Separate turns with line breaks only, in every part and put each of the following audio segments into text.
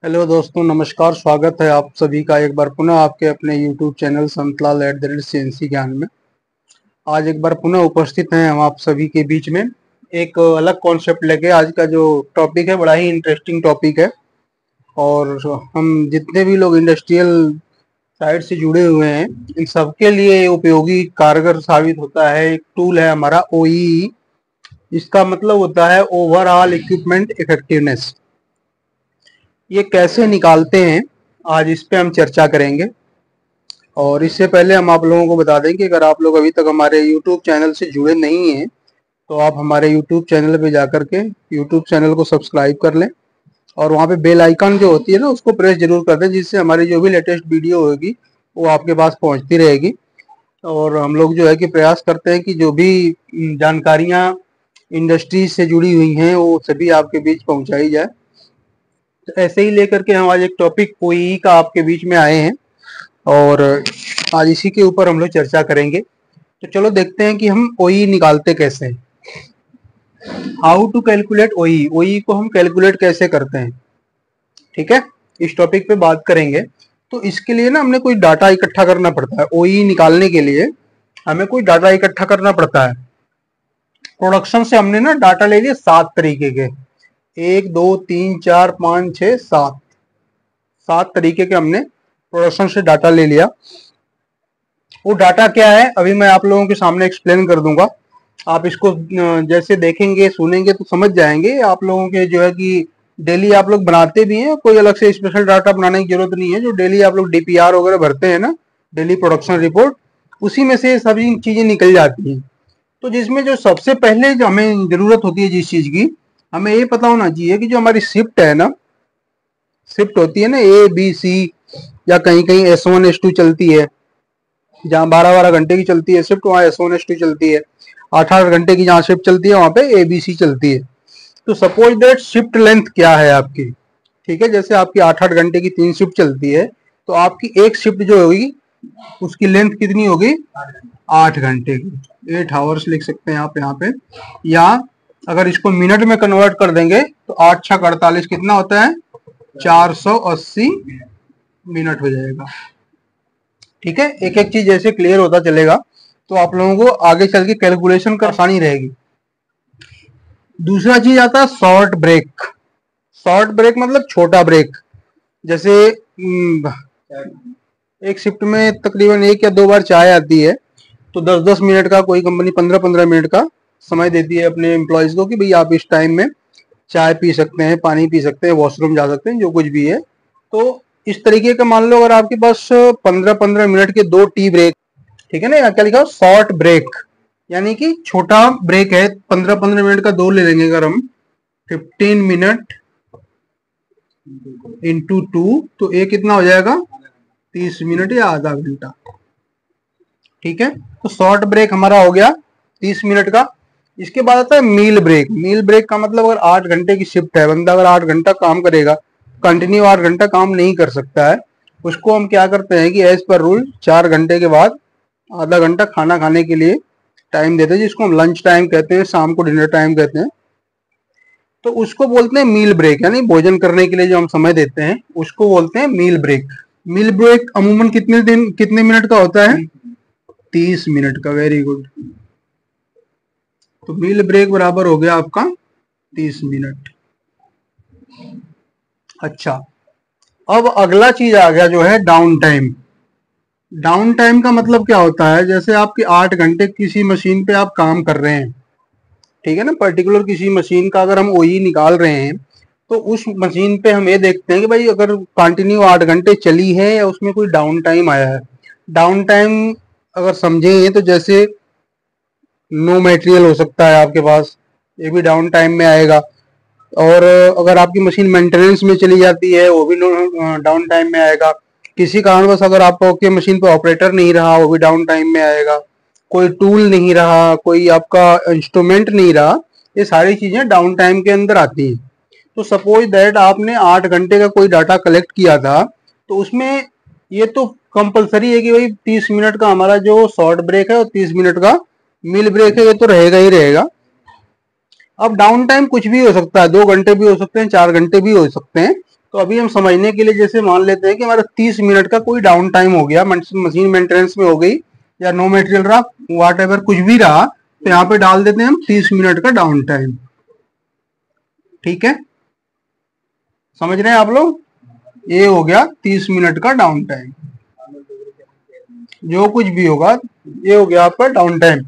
Hello दोस्तों, नमस्कार। स्वागत है आप सभी का एक बार पुनः आपके अपने YouTube चैनल संतलाल @CNC ज्ञान में। आज एक बार पुनः उपस्थित हैं हम आप सभी के बीच में एक अलग कॉन्सेप्ट लेके। आज का जो टॉपिक है बड़ा ही इंटरेस्टिंग टॉपिक है और हम जितने भी लोग इंडस्ट्रियल साइड से जुड़े हुए हैं इन सबके लिए उपयोगी कारगर साबित होता है। एक टूल है हमारा OEE। इसका मतलब होता है ओवरऑल इक्विपमेंट इफेक्टिवनेस। ये कैसे निकालते हैं आज इस पे हम चर्चा करेंगे। और इससे पहले हम आप लोगों को बता दें कि अगर आप लोग अभी तक हमारे YouTube चैनल से जुड़े नहीं हैं तो आप हमारे YouTube चैनल पे जाकर के YouTube चैनल को सब्सक्राइब कर लें और वहाँ पे बेल आइकन जो होती है ना उसको प्रेस जरूर कर दें, जिससे हमारी जो भी लेटेस्ट वीडियो होगी वो आपके पास पहुँचती रहेगी। और हम लोग जो है कि प्रयास करते हैं कि जो भी जानकारियाँ इंडस्ट्री से जुड़ी हुई हैं वो सभी आपके बीच पहुँचाई जाए। तो ऐसे ही लेकर के हम आज एक टॉपिक OEE का आपके बीच में आए हैं और आज इसी के ऊपर हम लोग चर्चा करेंगे। तो चलो देखते हैं कि हम OEE निकालते कैसे हैं। How to calculate OEE। OEE को हम कैलकुलेट कैसे करते हैं, ठीक है, इस टॉपिक पे बात करेंगे। तो इसके लिए ना हमने कोई डाटा इकट्ठा करना पड़ता है। OEE निकालने के लिए हमें कोई डाटा इकट्ठा करना पड़ता है। प्रोडक्शन से हमने ना डाटा ले लिए 7 तरीके के, 1 2 3 4 5 6 7 तरीके के हमने प्रोडक्शन से डाटा ले लिया। वो डाटा क्या है अभी मैं आप लोगों के सामने एक्सप्लेन कर दूंगा। आप इसको जैसे देखेंगे सुनेंगे तो समझ जाएंगे। आप लोगों के जो है कि डेली आप लोग बनाते भी हैं, कोई अलग से स्पेशल डाटा बनाने की जरूरत नहीं है। जो डेली आप लोग DPR वगैरह भरते हैं ना, डेली प्रोडक्शन रिपोर्ट, उसी में से सभी चीजें निकल जाती हैं। तो जिसमें जो सबसे पहले जो हमें जरूरत होती है जिस चीज की, हमें ये पता होना चाहिए कि जो हमारी शिफ्ट है ना, शिफ्ट होती है ना ABC, या कहीं कहीं S1 S2 चलती है। जहाँ 12-12 घंटे की चलती है शिफ्ट वहाँ S1 S2 चलती है। 8-8 घंटे की जहाँ शिफ्ट चलती है वहाँ पे ABC चलती है। तो सपोज दैट शिफ्ट लेंथ क्या है आपकी, ठीक है, जैसे आपकी 8-8 घंटे की 3 शिफ्ट चलती है तो आपकी एक शिफ्ट जो होगी उसकी लेंथ कितनी होगी, 8 घंटे की। 8 आवर्स लिख सकते हैं आप यहाँ पे। या अगर इसको मिनट में कन्वर्ट कर देंगे तो 8×6 = 48 कितना होता है, 480 मिनट हो जाएगा। ठीक है, एक एक चीज जैसे क्लियर होता चलेगा तो आप लोगों को आगे चल के कैलकुलेशन कर आसानी रहेगी। दूसरा चीज आता है शॉर्ट ब्रेक। शॉर्ट ब्रेक मतलब छोटा ब्रेक। जैसे एक शिफ्ट में तकरीबन 1 या 2 बार चाय आती है तो 10-10 मिनट का, कोई कंपनी 15-15 मिनट का समय देती है अपने एम्प्लॉयज को कि भाई आप इस टाइम में चाय पी सकते हैं, पानी पी सकते हैं, वॉशरूम जा सकते हैं, जो कुछ भी है। तो इस तरीके का मान लो अगर आपके पास 15-15 मिनट के 2 टी ब्रेक, ठीक है ना, क्या लिखा शॉर्ट ब्रेक, यानी कि छोटा ब्रेक है। 15-15 मिनट का 2 ले लेंगे अगर हम, 15 मिनट इंटू 2 तो ये कितना हो जाएगा, 30 मिनट या आधा घंटा। ठीक है, तो शॉर्ट ब्रेक हमारा हो गया 30 मिनट का। इसके बाद आता है मील ब्रेक। मील ब्रेक का मतलब अगर 8 घंटे की शिफ्ट है, बंदा अगर 8 घंटा काम करेगा, कंटिन्यू 8 घंटा काम नहीं कर सकता है, उसको हम क्या करते हैं कि एज पर रूल 4 घंटे के बाद आधा घंटा खाना खाने के लिए टाइम देते हैं, जिसको हम लंच टाइम कहते हैं, शाम को डिनर टाइम कहते हैं। तो उसको बोलते हैं मील ब्रेक, यानी भोजन करने के लिए जो हम समय देते हैं उसको बोलते हैं मील ब्रेक। मील ब्रेक अमूमन कितने मिनट का होता है, 30 मिनट का। Very good. तो मील ब्रेक बराबर हो गया आपका 30 मिनट। अच्छा, अब अगला चीज आ गया जो है डाउन टाइम। डाउन टाइम का मतलब क्या होता है, जैसे आपके 8 घंटे किसी मशीन पे आप काम कर रहे हैं, ठीक है ना, पर्टिकुलर किसी मशीन का अगर हम OEE निकाल रहे हैं तो उस मशीन पे हम ये देखते हैं कि भाई अगर कंटिन्यू 8 घंटे चली है या उसमें कोई डाउन टाइम आया है। डाउन टाइम अगर समझें तो जैसे नो मटेरियल हो सकता है आपके पास, ये भी डाउन टाइम में आएगा। और अगर आपकी मशीन मेंटेनेंस में चली जाती है वो भी डाउन टाइम में आएगा। किसी कारणवश अगर आपके मशीन पे ऑपरेटर नहीं रहा वो भी डाउन टाइम में आएगा। कोई टूल नहीं रहा, कोई आपका इंस्ट्रूमेंट नहीं रहा, ये सारी चीजें डाउन टाइम के अंदर आती हैं। तो सपोज दैट आपने 8 घंटे का कोई डाटा कलेक्ट किया था तो उसमें ये तो कंपलसरी है कि भाई 30 मिनट का हमारा जो शॉर्ट ब्रेक है और 30 मिनट का मील ब्रेक है, ये तो रहेगा ही रहेगा। अब डाउन टाइम कुछ भी हो सकता है, 2 घंटे भी हो सकते हैं, 4 घंटे भी हो सकते हैं, तो अभी हम समझने के लिए जैसे मान लेते हैं कि हमारा 30 मिनट का कोई डाउन टाइम हो गया, मशीन मेंटेनेंस में हो गई या नो मटेरियल रहा, वाट एवर कुछ भी रहा, तो यहाँ पे डाल देते हैं हम 30 मिनट का डाउन टाइम। ठीक है, समझ रहे हैं आप लोग? ये हो गया 30 मिनट का डाउन टाइम, जो कुछ भी होगा ये हो गया आपका डाउन टाइम।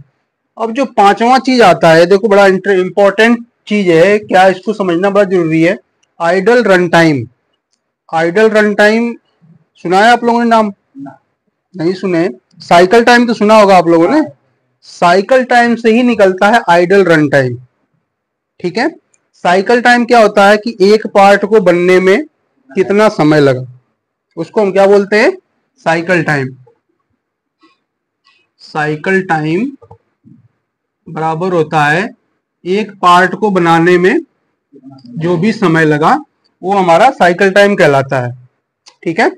अब जो पांचवा चीज आता है, देखो बड़ा इंपॉर्टेंट चीज है, क्या इसको समझना बड़ा जरूरी है, idle run time. Idle run time सुना है आप लोगों ने नाम? नहीं सुने? साइकिल टाइम तो सुना होगा आप लोगों ने। साइकिल टाइम से ही निकलता है आइडल रन टाइम। ठीक है, साइकिल टाइम क्या होता है कि एक पार्ट को बनने में कितना समय लगा, उसको हम क्या बोलते हैं? Cycle time. साइकिल टाइम बराबर होता है एक पार्ट को बनाने में जो भी समय लगा, वो हमारा साइकिल टाइम कहलाता है। ठीक है,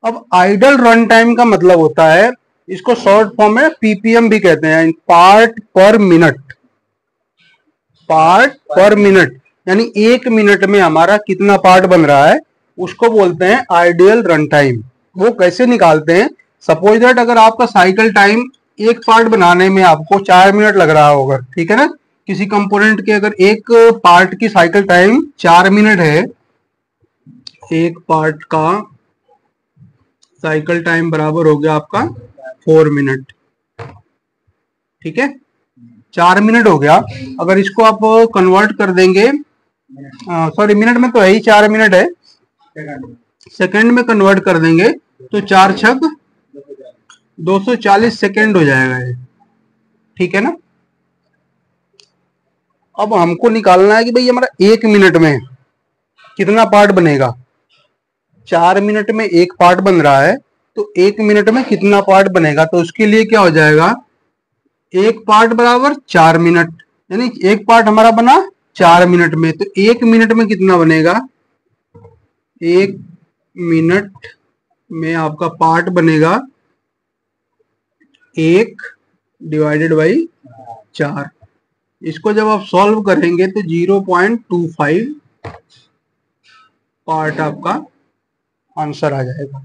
अब आइडल रन टाइम का मतलब होता है, इसको शॉर्ट फॉर्म में पीपीएम भी कहते हैं, पार्ट पर मिनट। पार्ट पर मिनट यानी एक मिनट में हमारा कितना पार्ट बन रहा है, उसको बोलते हैं आइडियल रन टाइम। वो कैसे निकालते हैं? सपोज दैट अगर आपका साइकिल टाइम एक पार्ट बनाने में आपको 4 मिनट लग रहा होगा, ठीक है ना, किसी कंपोनेंट के अगर एक पार्ट की साइकिल टाइम 4 मिनट है, एक पार्ट का साइकिल टाइम बराबर हो गया आपका 4 मिनट। ठीक है, 4 मिनट हो गया। अगर इसको आप कन्वर्ट कर देंगे, सॉरी मिनट में तो है ही 4 मिनट है, सेकंड में कन्वर्ट कर देंगे तो 4 छक 240 सेकंड हो जाएगा ये। ठीक है ना। अब हमको निकालना है कि भाई हमारा एक मिनट में कितना पार्ट बनेगा। 4 मिनट में एक पार्ट बन रहा है, तो एक मिनट में कितना पार्ट बनेगा, तो उसके लिए क्या हो जाएगा, एक पार्ट बराबर 4 मिनट, यानी एक पार्ट हमारा बना 4 मिनट में, तो एक मिनट में कितना बनेगा, एक मिनट में आपका पार्ट बनेगा 1 डिवाइडेड बाई 4। इसको जब आप सॉल्व करेंगे तो 0.25 पार्ट आपका आंसर आ जाएगा।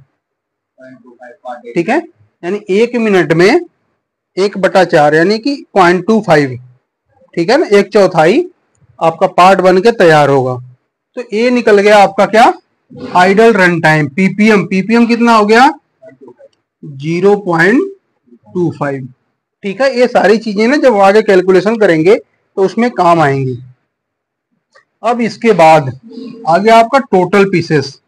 ठीक है, यानी एक मिनट में 1/4 यानी कि 0.25, ठीक है ना, 1/4 आपका पार्ट बन के तैयार होगा। तो ये निकल गया आपका क्या, idle run time, PPM. PPM कितना हो गया, 0.25। ठीक है, ये सारी चीजें ना जब आगे कैलकुलेशन करेंगे तो उसमें काम आएंगी। अब इसके बाद आगे आपका टोटल पीसेस।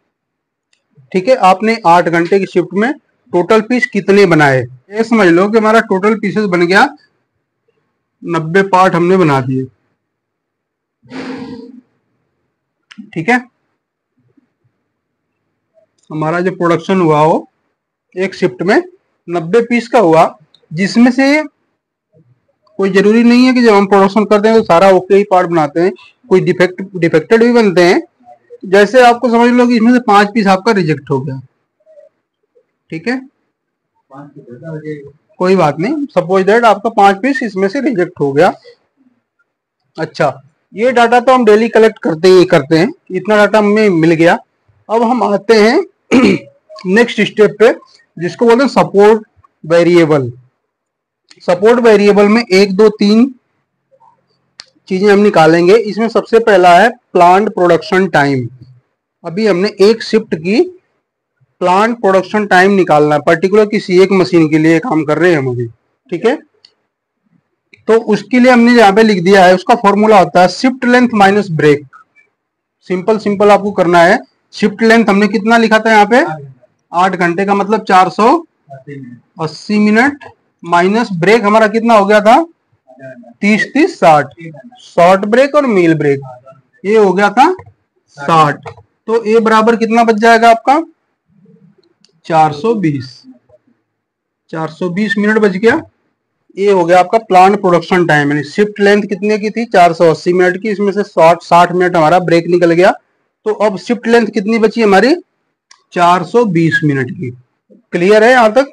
ठीक है, आपने 8 घंटे की शिफ्ट में टोटल पीस कितने बनाए, ये समझ लो कि हमारा टोटल पीसेस बन गया 90 पार्ट हमने बना दिए। ठीक है, हमारा जो प्रोडक्शन हुआ वो एक शिफ्ट में 90 पीस का हुआ, जिसमें से कोई जरूरी नहीं है कि जब हम प्रोडक्शन करते हैं तो सारा ओके ही पार्ट बनाते हैं, कोई डिफेक्टेड भी बनते हैं। जैसे आपको समझ लो कि इसमें से 5 पीस आपका रिजेक्ट हो गया। ठीक है, कोई बात नहीं, सपोज दैट आपका 5 पीस इसमें से रिजेक्ट हो गया। अच्छा, ये डाटा तो हम डेली कलेक्ट करते हैं, इतना डाटा हमें मिल गया। अब हम आते हैं नेक्स्ट स्टेप पे, जिसको बोलते हैं सपोर्ट वेरिएबल। सपोर्ट वेरिएबल में 1 2 3 चीजें हम निकालेंगे। इसमें सबसे पहला है प्लांट प्रोडक्शन टाइम। अभी हमने एक शिफ्ट की प्लांट प्रोडक्शन टाइम निकालना है, पर्टिकुलर किसी एक मशीन के लिए काम कर रहे हैं हम अभी। ठीक है, तो उसके लिए हमने यहाँ पे लिख दिया है, उसका फॉर्मूला होता है shift length minus break. Simple आपको करना है। शिफ्ट लेंथ हमने कितना लिखा था यहाँ पे, 8 घंटे का मतलब 480 मिनट, माइनस ब्रेक हमारा कितना हो गया था, 30-30-60, शॉर्ट ब्रेक और मील ब्रेक, ये हो गया था 60। तो ये बराबर कितना बच जाएगा आपका, 420 मिनट बच गया। ये हो गया आपका प्लांट प्रोडक्शन टाइम, यानी शिफ्ट लेंथ कितने की थी, 480 मिनट की, इसमें से 60 मिनट हमारा ब्रेक निकल गया। तो अब शिफ्ट लेंथ कितनी बची हमारी, 420 मिनट की। क्लियर है यहां तक?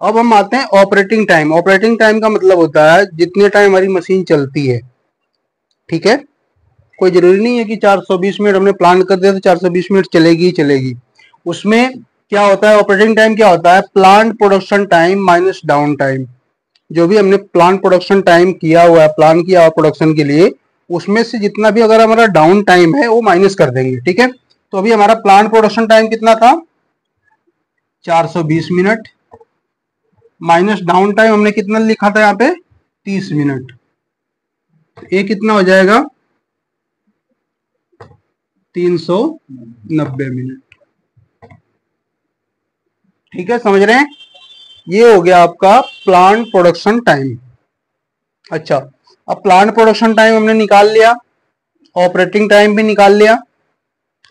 अब हम आते हैं ऑपरेटिंग टाइम। ऑपरेटिंग टाइम का मतलब होता है जितने टाइम हमारी मशीन चलती है। ठीक है, कोई जरूरी नहीं है कि 420 मिनट हमने प्लान कर दिया तो 420 मिनट चलेगी ही चलेगी। उसमें क्या होता है, ऑपरेटिंग टाइम क्या होता है, plant production time minus down time. जो भी हमने प्लांट प्रोडक्शन टाइम किया हुआ है, प्लान किया हुआ प्रोडक्शन के लिए, उसमें से जितना भी अगर हमारा डाउन टाइम है वो माइनस कर देंगे। ठीक है, तो अभी हमारा प्लांट प्रोडक्शन टाइम कितना था, 420 मिनट, माइनस डाउन टाइम हमने कितना लिखा था यहाँ पे, 30 मिनट। ये कितना हो जाएगा, 390 मिनट। ठीक है, समझ रहे हैं, ये हो गया आपका प्लांट प्रोडक्शन टाइम। अच्छा, अब प्लांट प्रोडक्शन टाइम हमने निकाल लिया, ऑपरेटिंग टाइम भी निकाल लिया।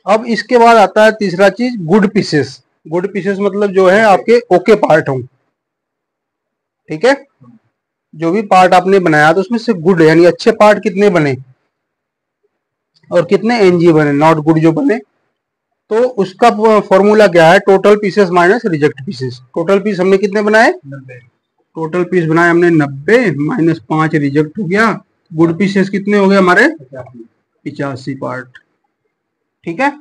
अब इसके बाद आता है तीसरा चीज, गुड पीसेस। गुड पीसेस मतलब जो है आपके ओके पार्ट हों। ठीक है, जो भी पार्ट आपने बनाया तो उसमें से गुड यानी अच्छे पार्ट कितने बने और कितने एनजी बने, नॉट गुड जो बने। तो उसका फॉर्मूला क्या है, total pieces minus reject pieces. Total piece हमने कितने बनाए, 90। टोटल पीस बनाए हमने 90 माइनस 5 रिजेक्ट हो गया। गुड पीसेस कितने हो गए हमारे, 85 पार्ट। ठीक है,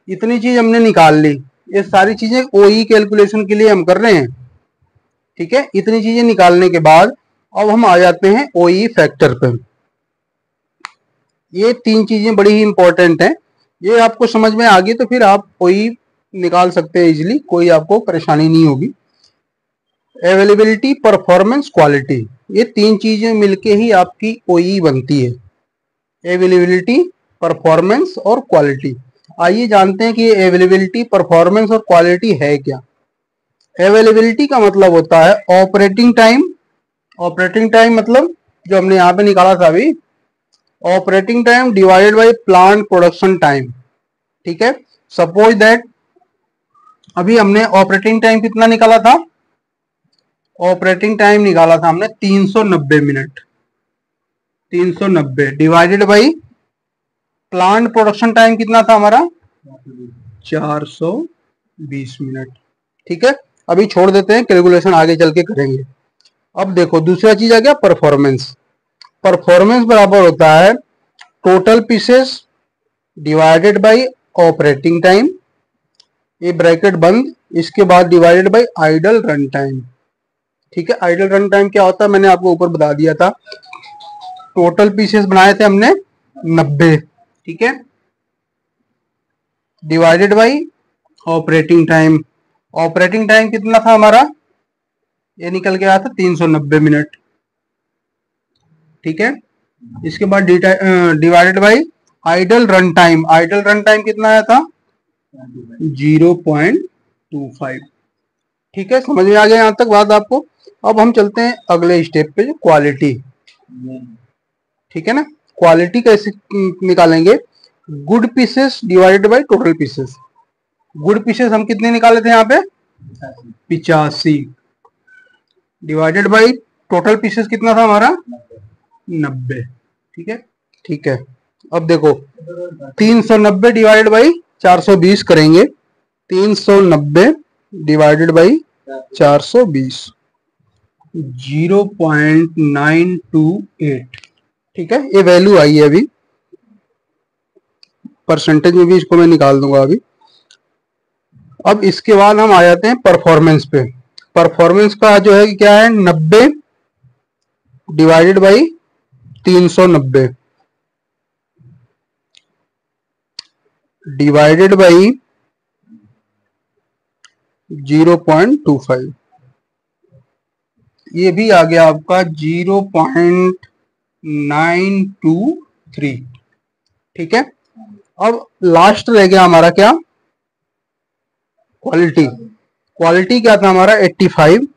इतनी चीज हमने निकाल ली। ये सारी चीजें ओई कैलकुलेशन के लिए हम कर रहे हैं। ठीक है, इतनी चीजें निकालने के बाद अब हम आ जाते हैं ओई फैक्टर पे। ये तीन चीजें बड़ी ही इंपॉर्टेंट हैं, ये आपको समझ में आ गई तो फिर आप ओई निकाल सकते हैं इजीली, कोई आपको परेशानी नहीं होगी। अवेलेबिलिटी, परफॉर्मेंस, क्वालिटी, ये तीन चीजें मिलके ही आपकी ओई बनती है, अवेलेबिलिटी, परफॉर्मेंस और क्वालिटी। आइए जानते हैं कि ये अवेलेबिलिटी, परफॉर्मेंस और क्वालिटी है क्या। अवेलेबिलिटी का मतलब होता है ऑपरेटिंग टाइम। ऑपरेटिंग टाइम मतलब जो हमने यहाँ पे निकाला था अभी, operating time divided by plant production time. ठीक है, सपोज दैट अभी हमने ऑपरेटिंग टाइम कितना निकाला था, ऑपरेटिंग टाइम निकाला था हमने 390 minute. 390 divided by plant production time कितना था हमारा, 420 मिनट। ठीक है, अभी छोड़ देते हैं, कैलकुलेशन आगे चल के करेंगे। अब देखो दूसरा चीज आ गया परफॉर्मेंस। परफॉर्मेंस बराबर होता है total pieces divided by operating time, ये ब्रैकेट बंद, इसके बाद divided by idle run time. ठीक है, आइडल रन टाइम क्या होता है मैंने आपको ऊपर बता दिया था। टोटल पीसेस बनाए थे हमने 90, ठीक है, divided by operating time. Operating time कितना था हमारा, ये निकल के आया था 390 मिनट। ठीक है, इसके बाद divided by idle run time. Idle run time कितना आया था, 0.25। ठीक है, समझ में आ गया यहां तक बात आपको। अब हम चलते हैं अगले स्टेप पे, जो क्वालिटी। ठीक है ना, क्वालिटी कैसे निकालेंगे, good pieces divided by total pieces. Good pieces हम कितने निकाले थे यहाँ पे, 85 डिवाइडेड बाय टोटल पीसेस कितना था हमारा, 90। ठीक है, ठीक है, अब देखो 390 डिवाइडेड बाई 420 करेंगे। 390 डिवाइडेड बाई 420, 0.928। ठीक है, ये वैल्यू आई है अभी, परसेंटेज में भी इसको मैं निकाल दूंगा अभी। अब इसके बाद हम आ जाते हैं परफॉर्मेंस पे। परफॉर्मेंस का जो है क्या है, 90 डिवाइडेड बाई 390 डिवाइडेड बाई 0.25, ये भी आ गया आपका 0.923। ठीक है, अब लास्ट रह गया हमारा क्या, क्वालिटी। क्वालिटी क्या था हमारा, 85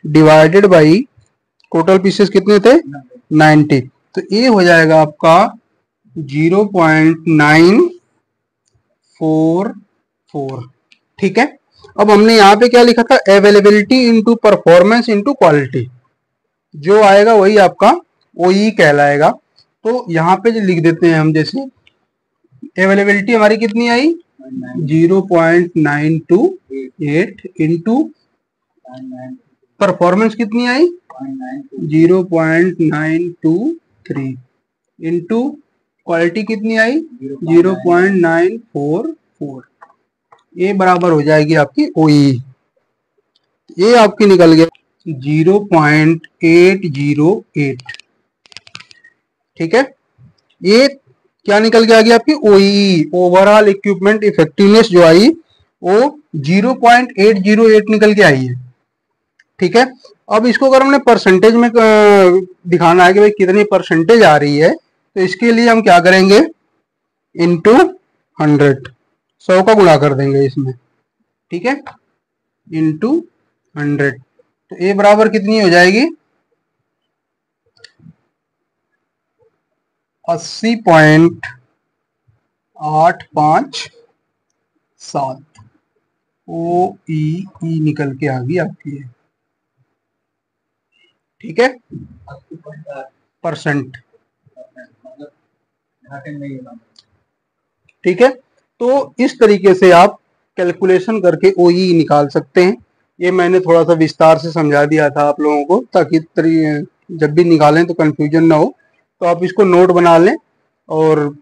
डिवाइडेड बाई टोटल पीसेस कितने थे, 90। तो ये हो जाएगा आपका 0.944। ठीक है, अब हमने यहाँ पे क्या लिखा था, availability into performance into quality, जो आएगा वही आपका ओई कहलाएगा। तो यहाँ पे जो लिख देते हैं हम, जैसे अवेलेबिलिटी हमारी कितनी आई, 0.928 इंटू परफॉर्मेंस कितनी आई, 0.923। 3 इंटू क्वालिटी कितनी आई 0.944, ये बराबर हो जाएगी आपकी OEE। ये आपकी निकल गया 0.808। ठीक है, ये क्या निकल के आ गई आपकी OEE, ओवरऑल इक्विपमेंट इफेक्टिवनेस जो आई वो 0.808 निकल के आई है। ठीक है, अब इसको अगर हमने परसेंटेज में दिखाना है कि भाई कितनी परसेंटेज आ रही है, तो इसके लिए हम क्या करेंगे, इंटू 100, 100 का गुणा कर देंगे इसमें। ठीक है, इंटू 100, तो ए बराबर कितनी हो जाएगी 80.857 OEE निकल के आ गई आपकी है। ठीक है, परसेंट। ठीक है, तो इस तरीके से आप कैलकुलेशन करके OEE निकाल सकते हैं। ये मैंने थोड़ा सा विस्तार से समझा दिया था आप लोगों को, ताकि जब भी निकालें तो कंफ्यूजन ना हो। तो आप इसको नोट बना लें और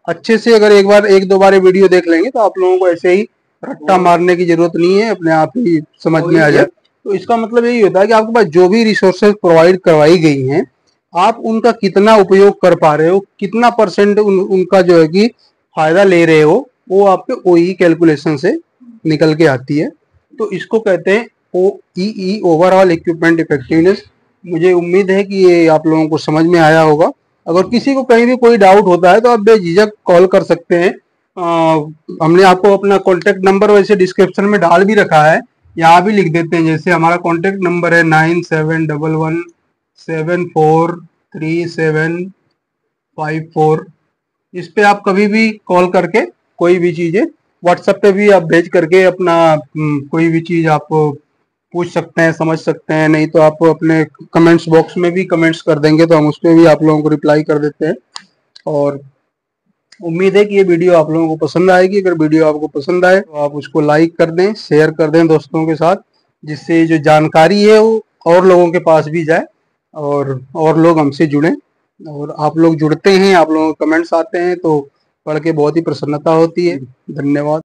अच्छे से अगर एक दो बार वीडियो देख लेंगे तो आप लोगों को ऐसे ही रट्टा मारने की जरूरत नहीं है, अपने आप ही समझ में आ जाए। तो इसका मतलब यही होता है कि आपके पास जो भी रिसोर्सेज प्रोवाइड करवाई गई हैं, आप उनका कितना उपयोग कर पा रहे हो, कितना परसेंट उनका जो है कि फायदा ले रहे हो, वो आपके OEE कैलकुलेशन से निकल के आती है। तो इसको कहते हैं OEE, ओवरऑल इक्विपमेंट इफेक्टिवनेस। मुझे उम्मीद है कि ये आप लोगों को समझ में आया होगा। अगर किसी को कहीं भी कोई डाउट होता है तो आप बेझिझक कॉल कर सकते हैं। हमने आपको अपना कॉन्टेक्ट नंबर वैसे डिस्क्रिप्शन में डाल भी रखा है, यहाँ भी लिख देते हैं। जैसे हमारा कॉन्टेक्ट नंबर है 9711743754। इस पे आप कभी भी कॉल करके कोई भी चीजें, व्हाट्सएप पे भी आप भेज करके अपना कोई भी चीज आप पूछ सकते हैं, समझ सकते हैं। नहीं तो आप अपने कमेंट्स बॉक्स में भी कमेंट्स कर देंगे तो हम उस पर भी आप लोगों को रिप्लाई कर देते हैं। और उम्मीद है कि ये वीडियो आप लोगों को पसंद आएगी। अगर वीडियो आपको पसंद आए तो आप उसको लाइक कर दें, शेयर कर दें दोस्तों के साथ, जिससे जो जानकारी है वो और लोगों के पास भी जाए और लोग हमसे जुड़ें। और आप लोग जुड़ते हैं, आप लोगों के कमेंट्स आते हैं तो पढ़ के बहुत ही प्रसन्नता होती है। धन्यवाद।